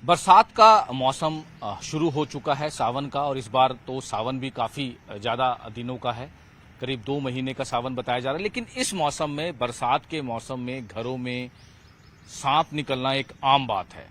बरसात का मौसम शुरू हो चुका है सावन का। और इस बार तो सावन भी काफी ज्यादा दिनों का है, करीब 2 महीने का सावन बताया जा रहा है। लेकिन इस मौसम में, बरसात के मौसम में घरों में सांप निकलना एक आम बात है।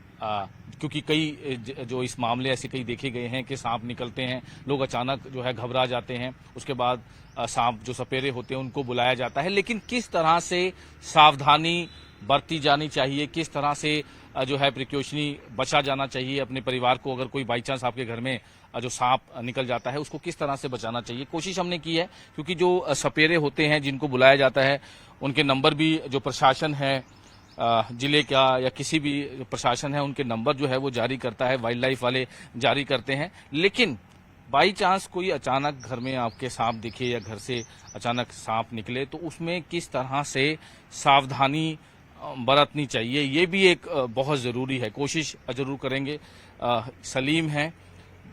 क्योंकि कई जो इस मामले ऐसे कई देखे गए हैं कि सांप निकलते हैं, लोग अचानक जो है घबरा जाते हैं, उसके बाद सांप जो सपेरे होते हैं उनको बुलाया जाता है। लेकिन किस तरह से सावधानी बरती जानी चाहिए, किस तरह से जो है प्रिकॉशनी बचा जाना चाहिए अपने परिवार को, अगर कोई बाई चांस आपके घर में जो सांप निकल जाता है उसको किस तरह से बचाना चाहिए, कोशिश हमने की है। क्योंकि जो सपेरे होते हैं जिनको बुलाया जाता है, उनके नंबर भी जो प्रशासन है जिले का या किसी भी प्रशासन है, उनके नंबर जो है वो जारी करता है, वाइल्ड लाइफ वाले जारी करते हैं। लेकिन बाई चांस कोई अचानक घर में आपके सांप दिखे या घर से अचानक सांप निकले तो उसमें किस तरह से सावधानी बरतनी चाहिए, ये भी एक बहुत ज़रूरी है। कोशिश जरूर करेंगे। सलीम हैं,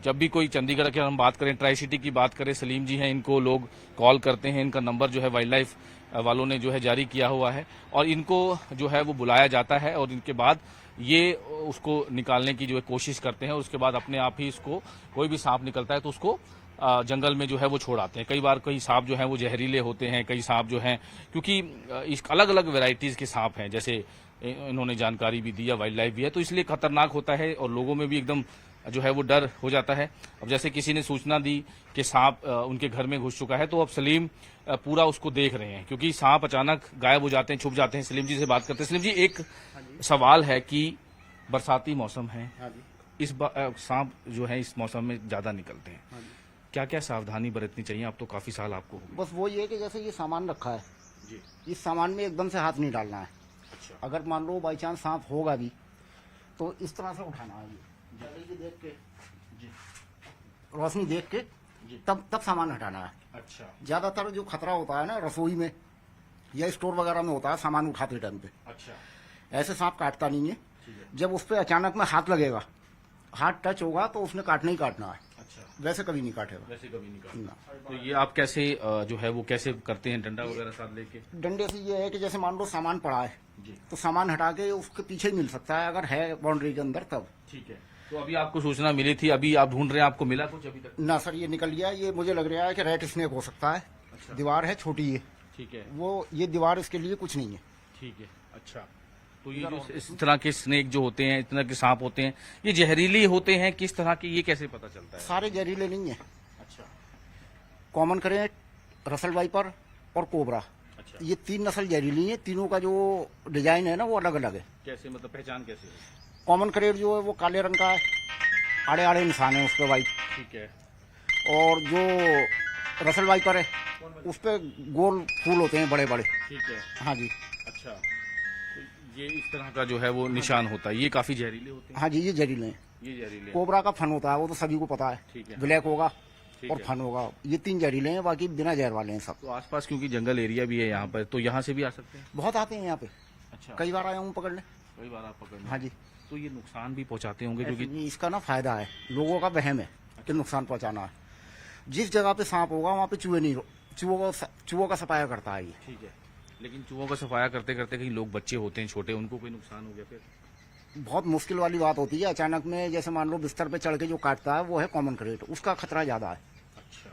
जब भी कोई चंडीगढ़ की हम बात करें, ट्राई सिटी की बात करें, सलीम जी हैं, इनको लोग कॉल करते हैं। इनका नंबर जो है वाइल्ड लाइफ वालों ने जो है जारी किया हुआ है और इनको जो है वो बुलाया जाता है और इनके बाद ये उसको निकालने की जो है कोशिश करते हैं। उसके बाद अपने आप ही इसको, कोई भी सांप निकलता है तो उसको जंगल में जो है वो छोड़ आते हैं। कई बार कई सांप जो हैं वो जहरीले होते हैं, कई सांप जो हैं, क्योंकि इस अलग अलग वेराइटीज के सांप हैं, जैसे इन्होंने जानकारी भी दी है, वाइल्ड लाइफ भी है, तो इसलिए खतरनाक होता है और लोगों में भी एकदम जो है वो डर हो जाता है। अब जैसे किसी ने सूचना दी कि सांप उनके घर में घुस चुका है, तो अब सलीम पूरा उसको देख रहे हैं, क्योंकि सांप अचानक गायब हो जाते हैं, छुप जाते हैं। सलीम जी से बात करते हैं। सलीम जी, एक सवाल है कि बरसाती मौसम है, इस सांप जो है इस मौसम में ज्यादा निकलते हैं, क्या क्या सावधानी बरतनी चाहिए? आप तो काफी साल आपको हो गए। बस वो ये कि जैसे ये सामान रखा है जी, इस सामान में एकदम से हाथ नहीं डालना है। अच्छा, अगर मान लो बाई चांस सांप होगा भी तो इस तरह से उठाना है, ये देख के, जी, रोशनी देख के जी, तब सामान हटाना है। अच्छा, ज्यादातर जो खतरा होता है ना रसोई में या स्टोर वगैरह में होता है सामान उठाते टाइम पे, अच्छा, ऐसे सांप काटता नहीं है। ठीक है, जब उस पर अचानक में हाथ लगेगा, हाथ टच होगा तो उसने काटना ही काटना है, अच्छा, वैसे कभी नहीं काटेगा। वैसे कभी नहीं करते। ना। तो ये आप कैसे जो है वो कैसे करते हैं, डंडा वगैरह साथ लेके? डंडे से ये है कि जैसे मान लो सामान पड़ा है जी, तो सामान हटा के उसके पीछे ही मिल सकता है, अगर है बाउंड्री के अंदर तब। ठीक है। तो अभी आपको सूचना मिली थी, अभी आप ढूंढ रहे हैं, आपको मिला कुछ अभी तक? ना सर, ये निकल गया। ये मुझे लग रहा है कि रेड स्नेक हो सकता है। अच्छा, दीवार है छोटी है, ठीक है, वो ये दीवार इसके लिए कुछ नहीं है। ठीक है, अच्छा। तो ये जो इस तरह के स्नेक जो होते हैं, इस तरह के सांप होते हैं, ये जहरीली होते हैं, किस तरह के, ये कैसे पता चलता है? सारे जहरीले नहीं है। अच्छा, कॉमन करें, रसल वाइपर और कोबरा, अच्छा, ये 3 नस्ल जहरीली है। तीनों का जो डिजाइन है ना वो अलग अलग है। कैसे, मतलब पहचान कैसे है? कॉमन करेट जो है वो काले रंग का है, आड़े आड़े निशान है उस पर वाइट। ठीक है, और जो रसल वाइपर है उस पर गोल फूल होते हैं बड़े बड़े। ठीक है, हाँ जी, अच्छा। तो ये इस तरह का जो है वो निशान होता है, ये काफी जहरीले होते हैं। हाँ जी, ये जहरीले हैं। ये जहरीले हैं। कोबरा का फन होता है, वो तो सभी को पता है। ठीक है, ब्लैक होगा ठीक और है। फन होगा। ये 3 जहरीले हैं, बाकी बिना जहर वाले हैं सब। तो आसपास क्योंकि जंगल एरिया भी है यहाँ पर, तो यहाँ से भी आ सकते हैं? बहुत आते हैं यहाँ पे, अच्छा, कई बार आया हूँ पकड़ने। कई बार आप पकड़ने। हाँ जी, तो ये नुकसान भी पहुंचाते होंगे, क्योंकि ऐसे नहीं, इसका ना फायदा है, लोगों का वहम है कि नुकसान पहुंचाना है। जिस जगह पे सांप होगा वहाँ पे चूहे नहीं, चूहों का सफाया करता है ये। ठीक है। लेकिन चूहों का सफाया करते करते कहीं लोग बच्चे होते हैं छोटे, उनको कोई नुकसान हो गया फिर? बहुत मुश्किल वाली बात होती है अचानक में। जैसे मान लो बिस्तर पे चढ़ के जो काटता है वो है कॉमन करेट, उसका खतरा ज्यादा है। अच्छा,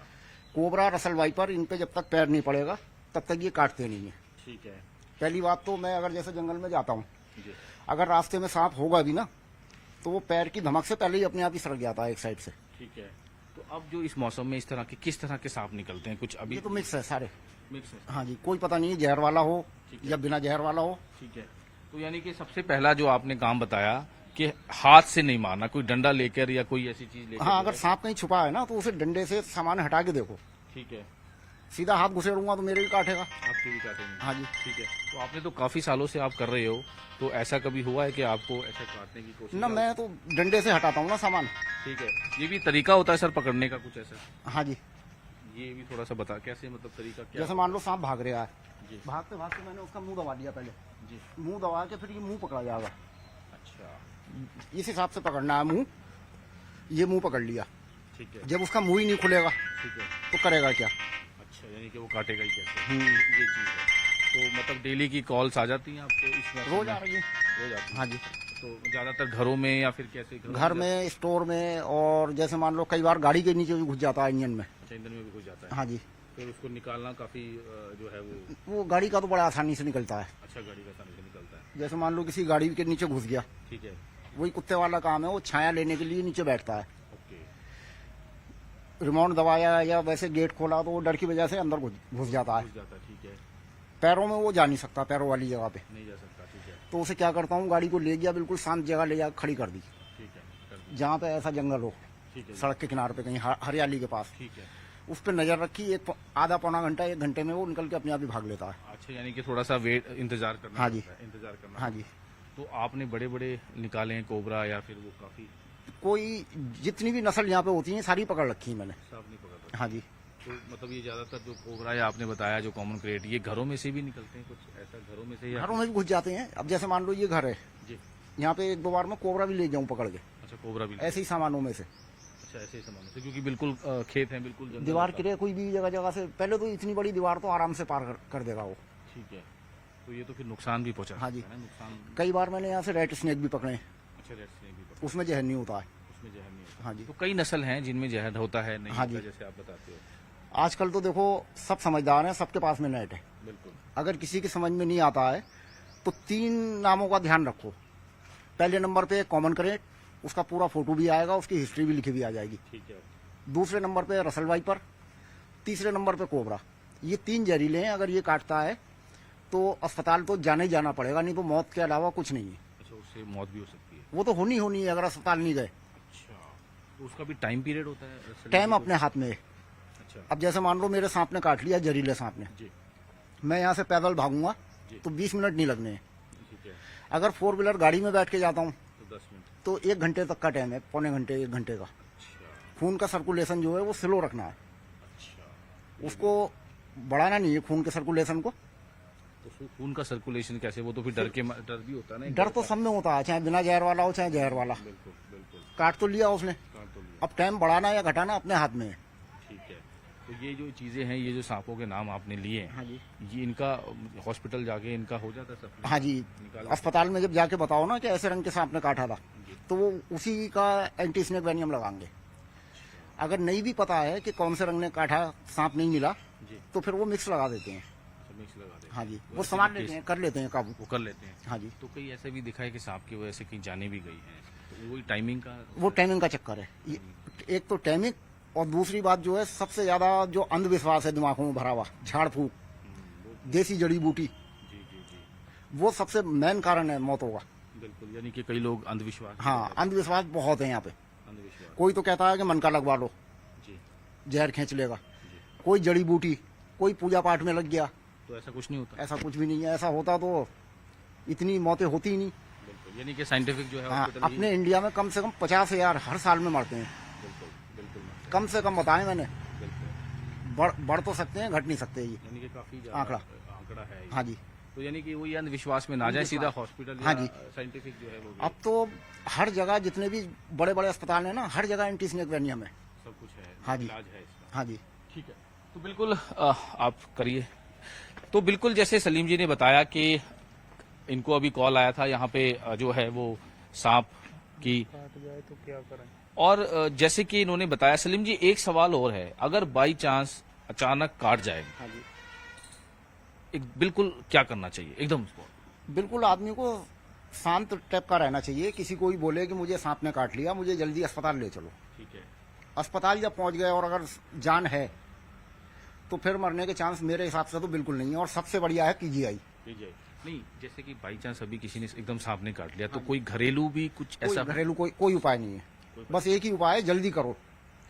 कोबरा, रसल वाइपर, इन पे जब तक पैर नहीं पड़ेगा तब तक ये काटते नहीं है। ठीक है, पहली बात तो मैं अगर जैसे जंगल में जाता हूँ, जी, अगर रास्ते में सांप होगा भी ना तो वो पैर की धमक से पहले ही अपने आप ही सरक जाता है एक साइड से। ठीक है। तो अब जो इस मौसम में इस तरह के किस तरह के सांप निकलते हैं, कुछ अभी? ये तो मिक्स है सारे। मिक्स है। हाँ जी, कोई पता नहीं है जहर वाला हो ठीक है। या बिना जहर वाला हो। ठीक है। तो यानी कि सबसे पहला जो आपने काम बताया कि हाथ से नहीं मारना, कोई डंडा लेकर या कोई ऐसी चीज लेकर? हाँ, अगर सांप कहीं छुपा है ना तो उसे डंडे से सामान हटा के देखो। ठीक है। सीधा हाथ घुसेड़ूंगा तो मेरे भी काटेगा। आपके भी काटेंगे? हाँ जी। ठीक है। तो आपने तो काफी सालों से आप कर रहे हो, तो ऐसा कभी हुआ है कि आपको ऐसा काटने की कोशिश? ना, मैं तो डंडे से हटाता हूँ ना सामान। ठीक है। ये भी तरीका होता है सर पकड़ने का कुछ ऐसा? हाँ जी, ये भी थोड़ा सा बता, कैसे, मतलब तरीका क्या? जैसे मान लो सांप भाग रहा है, जी, भागते भागते मैंने उसका मुंह दबा दिया पहले। जी, मुंह दबा के फिर ये मुंह पकड़ा जाएगा। अच्छा, इस हिसाब से पकड़ना है मुंह। ये मुंह पकड़ लिया, ठीक है, जब उसका मुंह ही नहीं खुलेगा ठीक है, तो करेगा क्या? अच्छा, यानी कि वो काटेगा ही कैसे, ये चीज है। तो मतलब डेली की कॉल्स आ जाती हैं आपको इस मौसम रोज में? आ रही है। रोज आती हैं। हाँ जी। तो ज्यादातर घरों में या फिर कैसे घर में, स्टोर में, और जैसे मान लो कई बार गाड़ी के नीचे भी घुस जाता है इंजन में। अच्छा, ईंधन में भी घुस जाता है। हाँ जी। फिर उसको निकालना काफी जो है वो गाड़ी का तो बड़ा आसानी से निकलता है। अच्छा, गाड़ी का आसानी से निकलता है। जैसे मान लो किसी गाड़ी के नीचे घुस गया, ठीक है। वही कुत्ते वाला काम है, वो छाया लेने के लिए नीचे बैठता है। ओके। रिमोट दबाया या वैसे गेट खोला तो वो डर की वजह से अंदर घुस जाता है। घुस जाता है, ठीक है। पैरों में वो जा नहीं सकता, पैरों वाली जगह पे नहीं जा सकता, ठीक है। तो उसे क्या करता हूँ, गाड़ी को ले गया, बिल्कुल शांत जगह ले जा खड़ी कर दी, ठीक है, कर दी। जहाँ पे ऐसा जंगल हो, ठीक है, सड़क के किनारे पे कहीं हरियाली के पास, ठीक है। उस पर नजर रखी। आधा पौना घंटा, 1 घंटे में वो निकल के अपने आप ही भाग लेता है। अच्छा, यानी कि थोड़ा सा वेट इंतजार करना हाँ जी। पड़ता है, इंतजार करना। हाँ जी। तो आपने बड़े बड़े निकाले हैं कोबरा या फिर वो काफी कोई जितनी भी नस्ल यहाँ पे होती है सारी पकड़ रखी है मैंने। साफ नहीं पकड़? हाँ जी। तो मतलब ये ज्यादातर जो कोबरा है आपने बताया, जो कॉमन क्रेट, ये घरों में से भी निकलते हैं, कुछ ऐसा घरों में से या घरों में भी घुस जाते हैं। अब जैसे मान लो ये घर है, जी। यहाँ पे 1-2 बार मैं कोबरा भी ले जाऊँ पकड़ के, अच्छा, कोबरा भी ऐसे ही सामानों में से। अच्छा, ऐसे ही सामान से, क्योंकि बिल्कुल खेत है, बिल्कुल जंगल दीवार होता है। गिरे कोई भी जगह जगह से, पहले तो इतनी बड़ी दीवार तो आराम से पार कर देगा वो। ठीक है। तो ये तो फिर नुकसान भी पहुंचा हाँ जी। सकता है ना, नुकसान। कई बार मैंने यहाँ से रेड स्नेक भी पकड़े, अच्छा, रेड स्नेक भी पकड़ा, उसमें जहर नहीं होता है। उसमें जहर नहीं होता। हाँ जी। तो कई नस्ल हैं जिनमें जहर होता है, नहीं हाँ होता, जी। जैसे आप बताते हो। आजकल तो देखो सब समझदार हैं, सबके पास में नेट है। बिल्कुल। अगर किसी की समझ में नहीं आता है तो 3 नामों का ध्यान रखो। पहले नंबर पे कॉमन करेट, उसका पूरा फोटो भी आएगा, उसकी हिस्ट्री भी लिखी भी आ जाएगी। ठीक है। दूसरे नंबर पे रसल वाइपर, तीसरे नंबर पे कोबरा। ये 3 जहरीले हैं, अगर ये काटता है तो अस्पताल तो जाने ही जाना पड़ेगा, नहीं तो मौत के अलावा कुछ नहीं है। अच्छा, उससे मौत भी हो सकती है। वो तो होनी है अगर अस्पताल नहीं गए। अच्छा, तो उसका भी टाइम पीरियड होता है? टाइम अपने हाथ में है। अच्छा। अब जैसे मान लो मेरे सांप ने काट लिया, जहरीले सांप ने, जी। मैं यहाँ से पैदल भागूंगा जी। तो 20 मिनट नहीं लगने हैं। ठीक है। अगर 4 व्हीलर गाड़ी में बैठ के जाता हूँ तो 10 मिनट। तो 1 घंटे तक का टाइम है, पौने घंटे 1 घंटे का। अच्छा। खून का सर्कुलेशन जो है वो स्लो रखना है, अच्छा, उसको बढ़ाना नहीं है खून के सर्कुलेशन को। तो खून का सर्कुलेशन कैसे? वो तो फिर डर भी होता है ना? डर तो सब में होता है, चाहे बिना जहर वाला हो चाहे जहर वाला। बिल्कुल, बिल्कुल। काट तो लिया उसने, काट तो लिया। अब टाइम बढ़ाना या घटाना अपने हाथ में है। ठीक है। तो ये जो चीजें हैं, ये जो सांपों के नाम आपने लिए हैं, हाँ जी। ये इनका हॉस्पिटल जाके इनका हो जाता है सब? हाँ जी। निकाला? अस्पताल में जब जाके बताओ ना कि ऐसे रंग के सांप ने काटा था, तो वो उसी का एंटी स्नेक वेनियम लगाएंगे। अगर नहीं भी पता है कि कौन से रंग ने काटा, सांप नहीं मिला, जी। तो फिर वो मिक्स लगा देते हैं। सब मिक्स लगा देते हैं। हाँ जी, वो सामान लेते हैं, कर लेते हैं काबू। वो कर लेते हैं। हाँ जी। तो कई ऐसे भी दिखा है कि सांप की वजह से कहीं जाने भी गई हैं, तो वही टाइमिंग का? वो टाइमिंग का चक्कर है। एक तो टाइमिंग, और दूसरी बात जो है सबसे ज्यादा जो अंधविश्वास है दिमागों में भरा हुआ, झाड़ फूक, देसी जड़ी बूटी, जी जी जी। वो सबसे मेन कारण है मौतों का। बिल्कुल, यानी कि कई लोग अंधविश्वास। हाँ, अंधविश्वास बहुत है यहाँ पे। अंधविश्वास। कोई तो कहता है कि मन का लगवा लो, जी जहर खींच लेगा। जी। कोई जड़ी बूटी, कोई पूजा पाठ में लग गया। तो ऐसा कुछ नहीं होता? ऐसा कुछ भी नहीं है। ऐसा होता तो इतनी मौतें होती ही नहीं। बिल्कुल, यानी कि साइंटिफिक जो है हाँ, हॉस्पिटल ही- अपने इंडिया में कम से कम 50,000 हर साल में मरते हैं। बिल्कुल बिल्कुल कम से कम बताएं मैंने, बिल्कुल। बढ़ तो सकते हैं, घट नहीं सकते ये यानी कि काफी आंकड़ा। आंकड़ा है ये। हाँ जी। तो यानी कि वो ये अंधविश्वास में ना जाए, सीधा हॉस्पिटल हाँ जी। साइंटिफिक जो है वो भी अब तो हर जगह जितने भी बड़े बड़े अस्पताल हैं ना, हर जगह एंटी स्नेक वेनियम है। सब कुछ है। हाँ जी। इलाज है इसका। हाँ जी। ठीक है। तो बिल्कुल आप करिए। तो बिल्कुल जैसे सलीम जी ने बताया कि इनको अभी कॉल आया था यहाँ पे जो है वो सांप की, काट जाए तो क्या करें। और जैसे कि इन्होंने बताया, सलीम जी एक सवाल और है, अगर बाई चांस अचानक काट जाए, हाँ जी। एक बिल्कुल क्या करना चाहिए एकदम? बिल्कुल आदमी को शांत टाइप का रहना चाहिए। किसी को भी बोले कि मुझे सांप ने काट लिया, मुझे जल्दी अस्पताल ले चलो। ठीक है। अस्पताल जब पहुंच गए और अगर जान है तो फिर मरने के चांस मेरे हिसाब से तो बिल्कुल नहीं है। और सबसे बढ़िया है पीजीआई। नहीं, जैसे कि बाई चांस अभी किसी ने एकदम सांप ने काट लिया, तो कोई घरेलू भी कुछ कोई ऐसा? घरेलू कोई उपाय नहीं है। बस एक ही उपाय है, जल्दी करो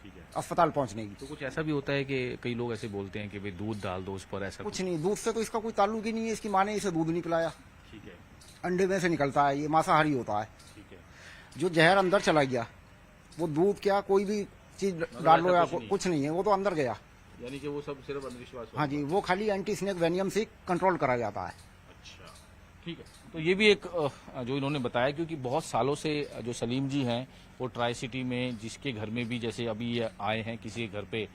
ठीक है। अस्पताल पहुंचने की। तो कुछ ऐसा भी होता है कि कई लोग ऐसे बोलते हैं कि भाई दूध डाल दो उस पर, ऐसा कुछ नहीं, दूध से तो इसका कोई ताल्लुक ही नहीं है। इसकी माँ ने इसे दूध नहीं पिलाया। ठीक है। अंडे में से निकलता है, ये मांसाहारी होता है। ठीक है। जो जहर अंदर चला गया, वो दूध क्या कोई भी चीज डाल लो या कुछ नहीं है, वो तो अंदर गया। यानी कि वो सब सिर्फ अंधविश्वास? हाँ जी, वो खाली एंटी स्नेक वेनियम से कंट्रोल करा जाता है। अच्छा, ठीक है। तो ये भी एक जो इन्होंने बताया, क्योंकि बहुत सालों से जो सलीम जी हैं वो ट्राई सिटी में, जिसके घर में भी जैसे अभी ये आए हैं किसी के घर पे,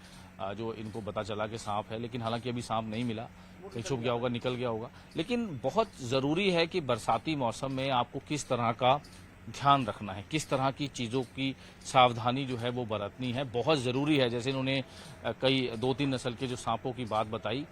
जो इनको पता चला कि सांप है, लेकिन हालांकि अभी सांप नहीं मिला, कहीं छुप गया होगा, निकल गया होगा। लेकिन बहुत जरूरी है कि बरसाती मौसम में आपको किस तरह का ध्यान रखना है, किस तरह की चीज़ों की सावधानी जो है वो बरतनी है, बहुत ज़रूरी है। जैसे इन्होंने कई 2-3 नस्ल के जो सांपों की बात बताई,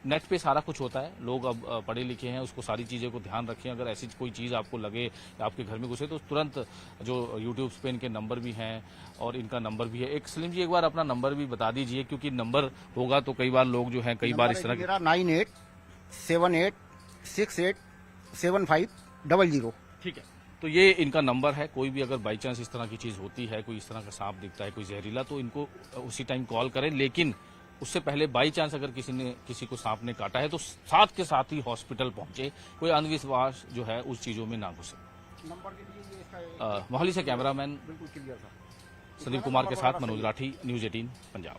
नेट पे सारा कुछ होता है, लोग अब पढ़े लिखे हैं, उसको सारी चीज़ों को ध्यान रखें। अगर ऐसी कोई चीज़ आपको लगे या आपके घर में घुसे तो तुरंत जो यूट्यूब पे इनके नंबर भी हैं और इनका नंबर भी है। एक सलीम जी एक बार अपना नंबर भी बता दीजिए, क्योंकि नंबर होगा तो कई बार लोग जो हैं कई बार इस तरह के। मेरा 9878687500। ठीक है, तो ये इनका नंबर है। कोई भी अगर बाई चांस इस तरह की चीज़ होती है, कोई इस तरह का सांप दिखता है, कोई जहरीला, तो इनको उसी टाइम कॉल करें। लेकिन उससे पहले बाई चांस अगर किसी को सांप ने काटा है तो साथ के साथ ही हॉस्पिटल पहुंचे, कोई अंधविश्वास जो है उस चीज़ों में ना घुसे। नंबर दे दीजिए इसका। मोहाली से कैमरामैन बिल्कुल क्लियर था। संदीप कुमार के साथ मनोज राठी, न्यूज़ 18 पंजाब।